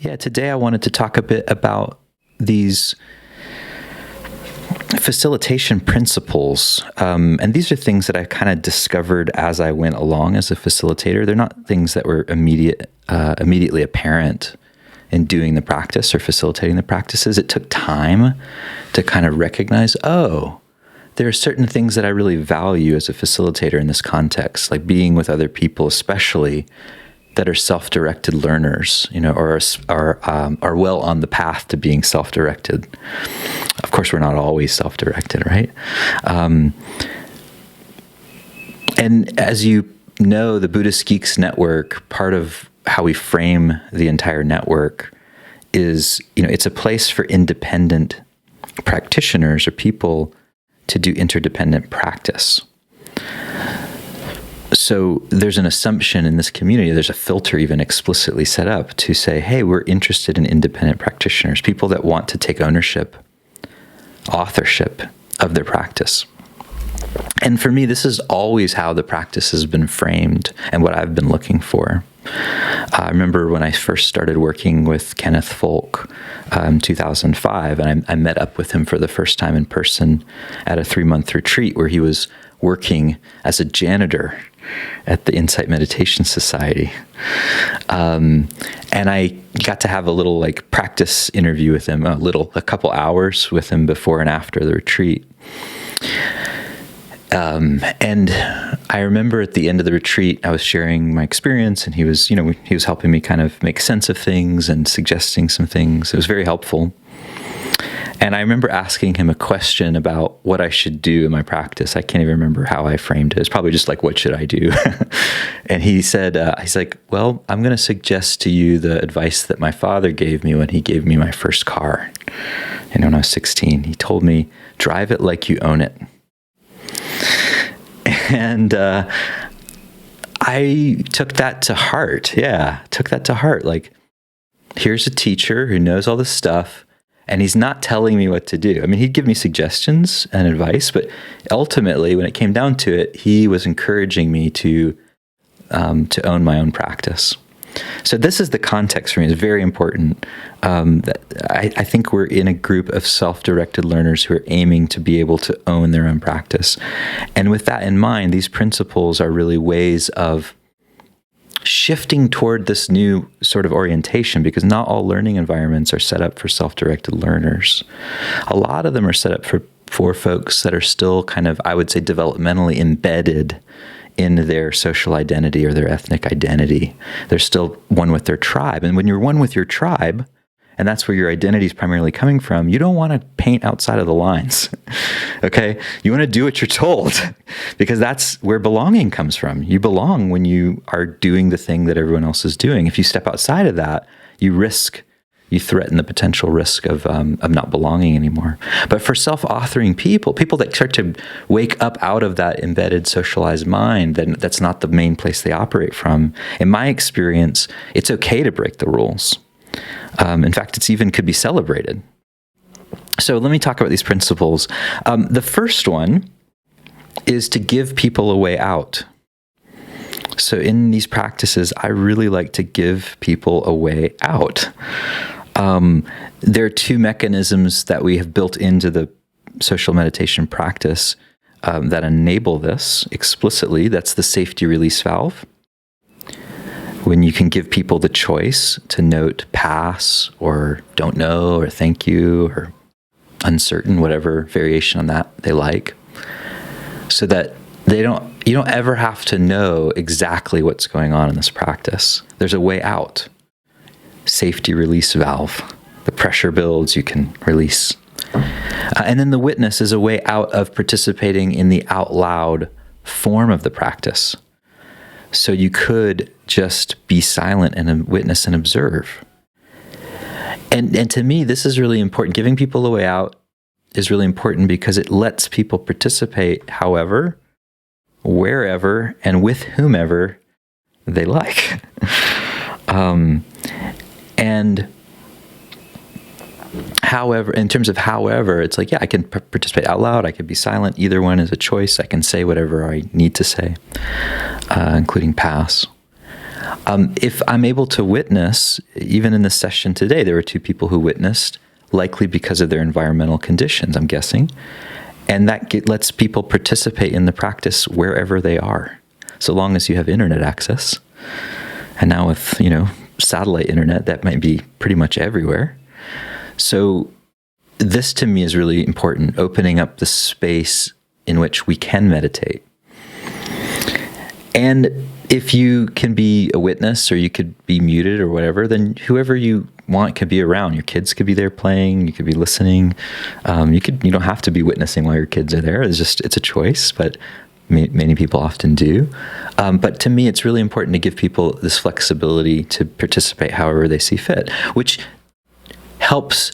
Yeah, today I wanted to talk a bit about these facilitation principles. And these are things that I kind of discovered as I went along as a facilitator. They're not things that were immediately apparent in doing the practice or facilitating the practices. It took time to kind of recognize, oh, there are certain things that I really value as a facilitator in this context, like being with other people, especially that are self-directed learners, or are well on the path to being self-directed. Of course, we're not always self-directed, right? And as you know, the Buddhist Geeks Network, part of how we frame the entire network is, it's a place for independent practitioners or people to do interdependent practice. So there's an assumption in this community, there's a filter even explicitly set up to say, hey, we're interested in independent practitioners, people that want to take ownership, authorship of their practice. And for me, this is always how the practice has been framed and what I've been looking for. I remember when I first started working with Kenneth Folk in 2005, and I met up with him for the first time in person at a 3-month retreat where he was working as a janitor at the Insight Meditation Society. And I got to have a little practice interview with him, a couple hours with him before and after the retreat. And I remember at the end of the retreat, I was sharing my experience, and he was helping me kind of make sense of things and suggesting some things. It was very helpful. And I remember asking him a question about what I should do in my practice. I can't even remember how I framed it. It's probably just what should I do? And he said, he's like, well, I'm going to suggest to you the advice that my father gave me when he gave me my first car. When I was 16, he told me, drive it like you own it. And I took that to heart. Yeah, took that to heart. Here's a teacher who knows all this stuff, and he's not telling me what to do. I mean, he'd give me suggestions and advice, but ultimately, when it came down to it, he was encouraging me to own my own practice. So this is the context for me. It's very important. That I think we're in a group of self-directed learners who are aiming to be able to own their own practice. And with that in mind, these principles are really ways of shifting toward this new sort of orientation, because not all learning environments are set up for self-directed learners. A lot of them are set up for folks that are still kind of, I would say, developmentally embedded in their social identity or their ethnic identity. They're still one with their tribe. And when you're one with your tribe, and that's where your identity is primarily coming from, you don't want to paint outside of the lines, okay? You want to do what you're told, because that's where belonging comes from. You belong when you are doing the thing that everyone else is doing. If you step outside of that, you threaten the potential risk of not belonging anymore. But for self-authoring people that start to wake up out of that embedded socialized mind, then that's not the main place they operate from. In my experience, it's okay to break the rules. In fact, it's even could be celebrated. So let me talk about these principles. The first one is to give people a way out. So in these practices, I really like to give people a way out. There are two mechanisms that we have built into the social meditation practice that enable this explicitly. That's the safety release valve, when you can give people the choice to note pass or don't know or thank you or uncertain, whatever variation on that they like, so that you don't ever have to know exactly what's going on in this practice. There's a way out. Safety release valve. The pressure builds, you can release. And then the witness is a way out of participating in the out loud form of the practice. So you could just be silent and witness and observe. And to me, this is really important. Giving people a way out is really important because it lets people participate however, wherever, and with whomever they like. And however, in terms of however, it's I can participate out loud, I can be silent. Either one is a choice. I can say whatever I need to say, including pass. If I'm able to witness, even in this session today, there were 2 people who witnessed, likely because of their environmental conditions, I'm guessing. And that lets people participate in the practice wherever they are, so long as you have internet access. And now with, satellite internet, that might be pretty much everywhere. So this to me is really important, opening up the space in which we can meditate. And if you can be a witness, or you could be muted or whatever, then whoever you want could be around. Your kids could be there playing, you could be listening. You don't have to be witnessing while your kids are there. It's a choice, but many people often do. But to me, it's really important to give people this flexibility to participate however they see fit, which helps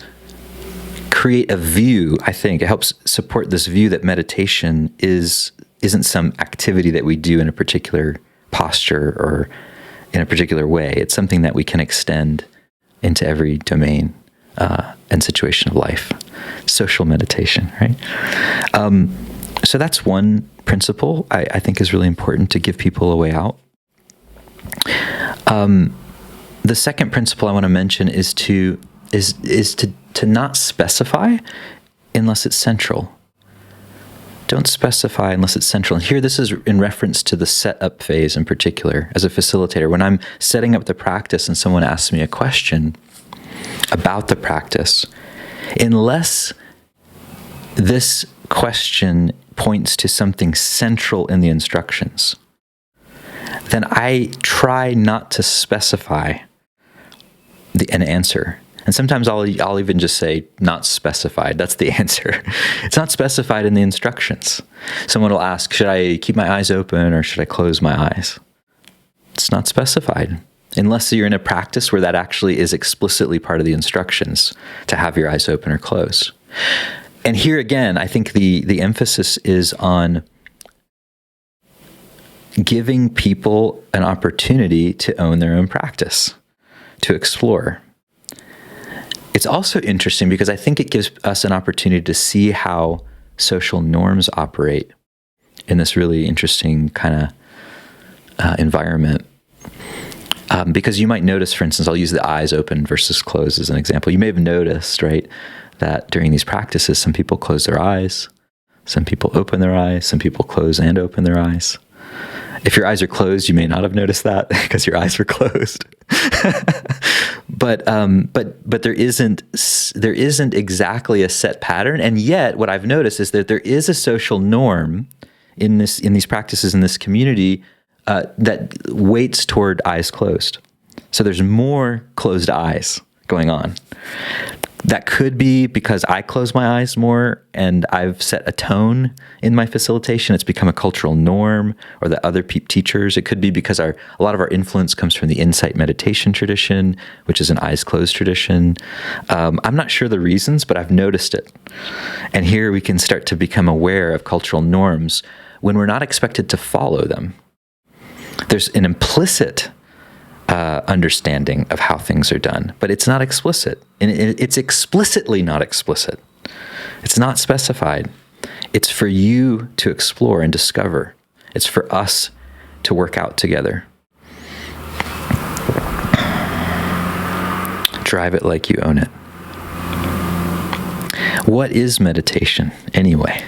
create a view. I think it helps support this view that meditation isn't some activity that we do in a particular posture or in a particular way. It's something that we can extend into every domain and situation of life. Social meditation, right? So that's one principle I think is really important, to give people a way out. The second principle I want to mention is to not specify unless it's central. Don't specify unless it's central. And here, this is in reference to the setup phase in particular. As a facilitator, when I'm setting up the practice and someone asks me a question about the practice, unless this question points to something central in the instructions, then I try not to specify an answer. And sometimes I'll even just say, not specified. That's the answer. It's not specified in the instructions. Someone will ask, should I keep my eyes open or should I close my eyes? It's not specified. Unless you're in a practice where that actually is explicitly part of the instructions, to have your eyes open or closed. And here again, I think the emphasis is on giving people an opportunity to own their own practice, to explore. It's also interesting because I think it gives us an opportunity to see how social norms operate in this really interesting kind of environment. Because you might notice, for instance, I'll use the eyes open versus closed as an example. You may have noticed, right, that during these practices, some people close their eyes, some people open their eyes, some people close and open their eyes. If your eyes are closed, you may not have noticed that because your eyes were closed. But there isn't exactly a set pattern, and yet what I've noticed is that there is a social norm in these practices in this community that weights toward eyes closed. So there's more closed eyes going on. That could be because I close my eyes more and I've set a tone in my facilitation. It's become a cultural norm, or that other teachers. It could be because a lot of our influence comes from the insight meditation tradition, which is an eyes closed tradition. I'm not sure the reasons, but I've noticed it. And here we can start to become aware of cultural norms when we're not expected to follow them. There's an implicit understanding of how things are done, but it's not explicit. And it's explicitly not explicit. It's not specified. It's for you to explore and discover. It's for us to work out together. Drive it like you own it. What is meditation anyway?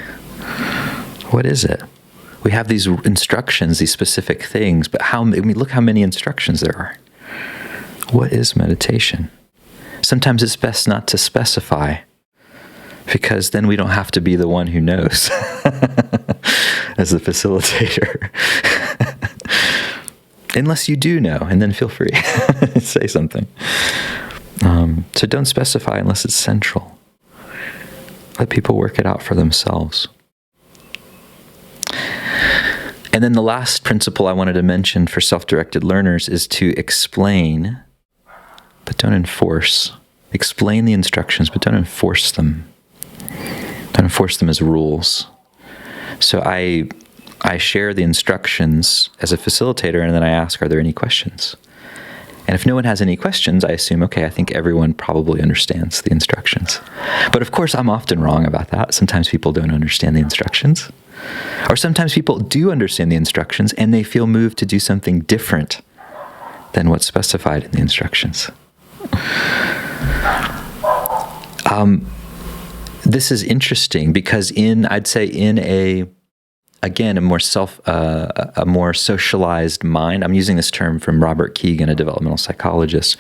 What is it? We have these instructions, these specific things, but look how many instructions there are. What is meditation? Sometimes it's best not to specify, because then we don't have to be the one who knows as the facilitator. Unless you do know, and then feel free to say something. So don't specify unless it's central. Let people work it out for themselves. And then the last principle I wanted to mention for self-directed learners is to explain, but don't enforce. Explain the instructions, but don't enforce them. Don't enforce them as rules. So I share the instructions as a facilitator, and then I ask, are there any questions? And if no one has any questions, I assume, okay, I think everyone probably understands the instructions. But of course, I'm often wrong about that. Sometimes people don't understand the instructions. Or sometimes people do understand the instructions and they feel moved to do something different than what's specified in the instructions. This is interesting because I'd say in a more socialized mind. I'm using this term from Robert Keegan, a developmental psychologist,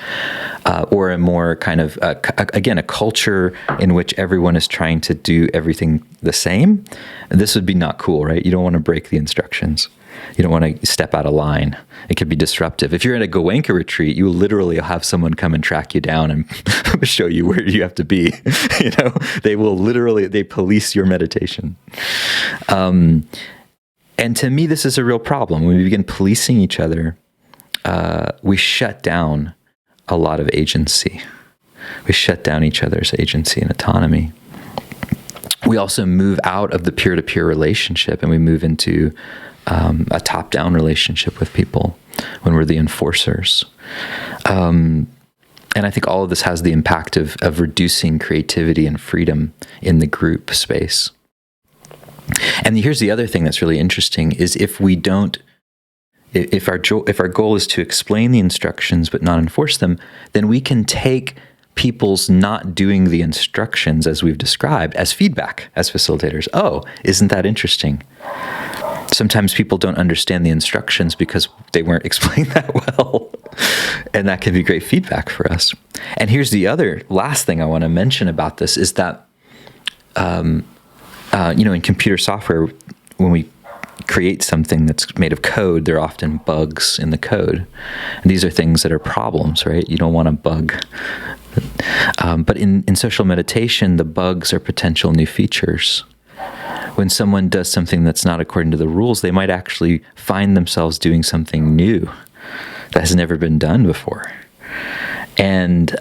or a more kind of, a culture in which everyone is trying to do everything the same. This would be not cool, right? You don't want to break the instructions. You don't want to step out of line. It could be disruptive. If you're at a Goenka retreat, you will literally have someone come and track you down and show you where you have to be. They will literally, they police your meditation. And to me, this is a real problem. When we begin policing each other, we shut down a lot of agency. We shut down each other's agency and autonomy. We also move out of the peer-to-peer relationship and we move into a top-down relationship with people when we're the enforcers. And I think all of this has the impact of reducing creativity and freedom in the group space. And here's the other thing that's really interesting is if our goal is to explain the instructions but not enforce them, then we can take people's not doing the instructions as we've described as feedback as facilitators. Oh, isn't that interesting? Sometimes people don't understand the instructions because they weren't explained that well. And that can be great feedback for us. And here's the last thing I want to mention about this is that, in computer software, when we create something that's made of code, there are often bugs in the code. And these are things that are problems, right? You don't want a bug. But in social meditation, the bugs are potential new features. When someone does something that's not according to the rules, they might actually find themselves doing something new that has never been done before. And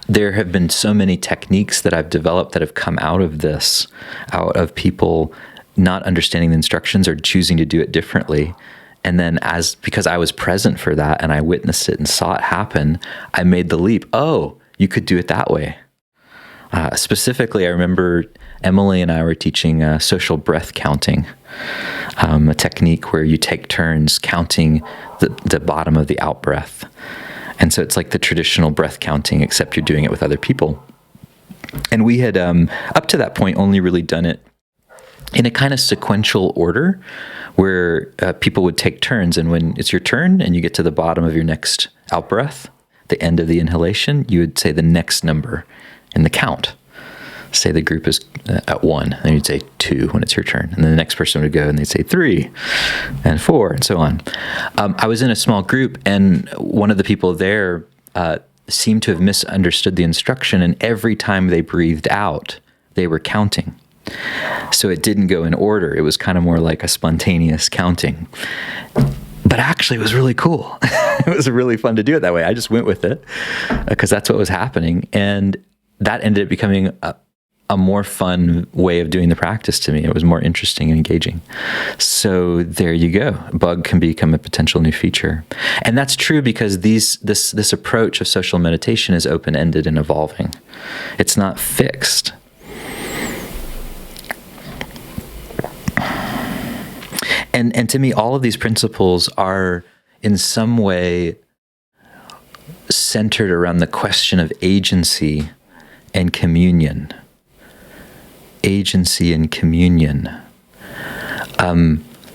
there have been so many techniques that I've developed that have come out of this, out of people not understanding the instructions or choosing to do it differently. And then because I was present for that and I witnessed it and saw it happen, I made the leap. Oh, you could do it that way. Specifically, I remember Emily and I were teaching social breath counting, a technique where you take turns counting the bottom of the out breath. And so it's like the traditional breath counting, except you're doing it with other people. And we had, up to that point, only really done it in a kind of sequential order where people would take turns. And when it's your turn and you get to the bottom of your next out breath, the end of the inhalation, you would say the next number in the count. Say the group is at 1, and you'd say 2 when it's your turn. And then the next person would go and they'd say 3 and 4 and so on. I was in a small group and one of the people there seemed to have misunderstood the instruction, and every time they breathed out, they were counting. So it didn't go in order. It was kind of more like a spontaneous counting. But actually, it was really cool. It was really fun to do it that way. I just went with it because that's what was happening. And that ended up becoming a more fun way of doing the practice to me. It was more interesting and engaging. So there you go. Bug can become a potential new feature. And that's true because this approach of social meditation is open-ended and evolving. It's not fixed. And to me, all of these principles are in some way centered around the question of agency and communion. Agency and communion.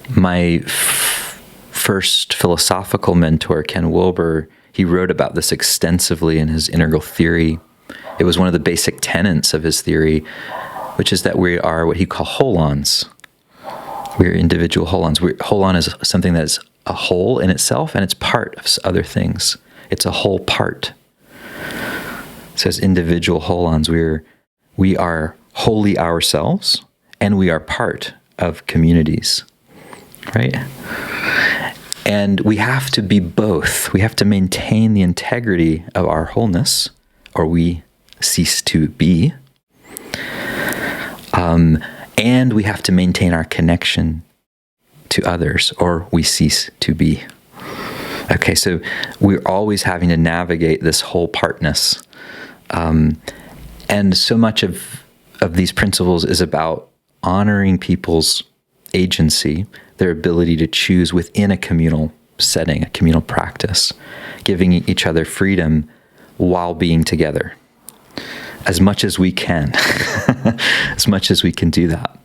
My first philosophical mentor, Ken Wilber, he wrote about this extensively in his Integral Theory. It was one of the basic tenets of his theory, which is that we are what he called holons. We're individual holons. Holon is something that's a whole in itself, and it's part of other things. It's a whole part. So as individual holons, we are wholly ourselves, and we are part of communities, right? And we have to be both. We have to maintain the integrity of our wholeness, or we cease to be. And we have to maintain our connection to others, or we cease to be. Okay, so we're always having to navigate this whole partness. And so much of these principles is about honoring people's agency, their ability to choose within a communal setting, a communal practice, giving each other freedom while being together. As much as we can, as much as we can do that.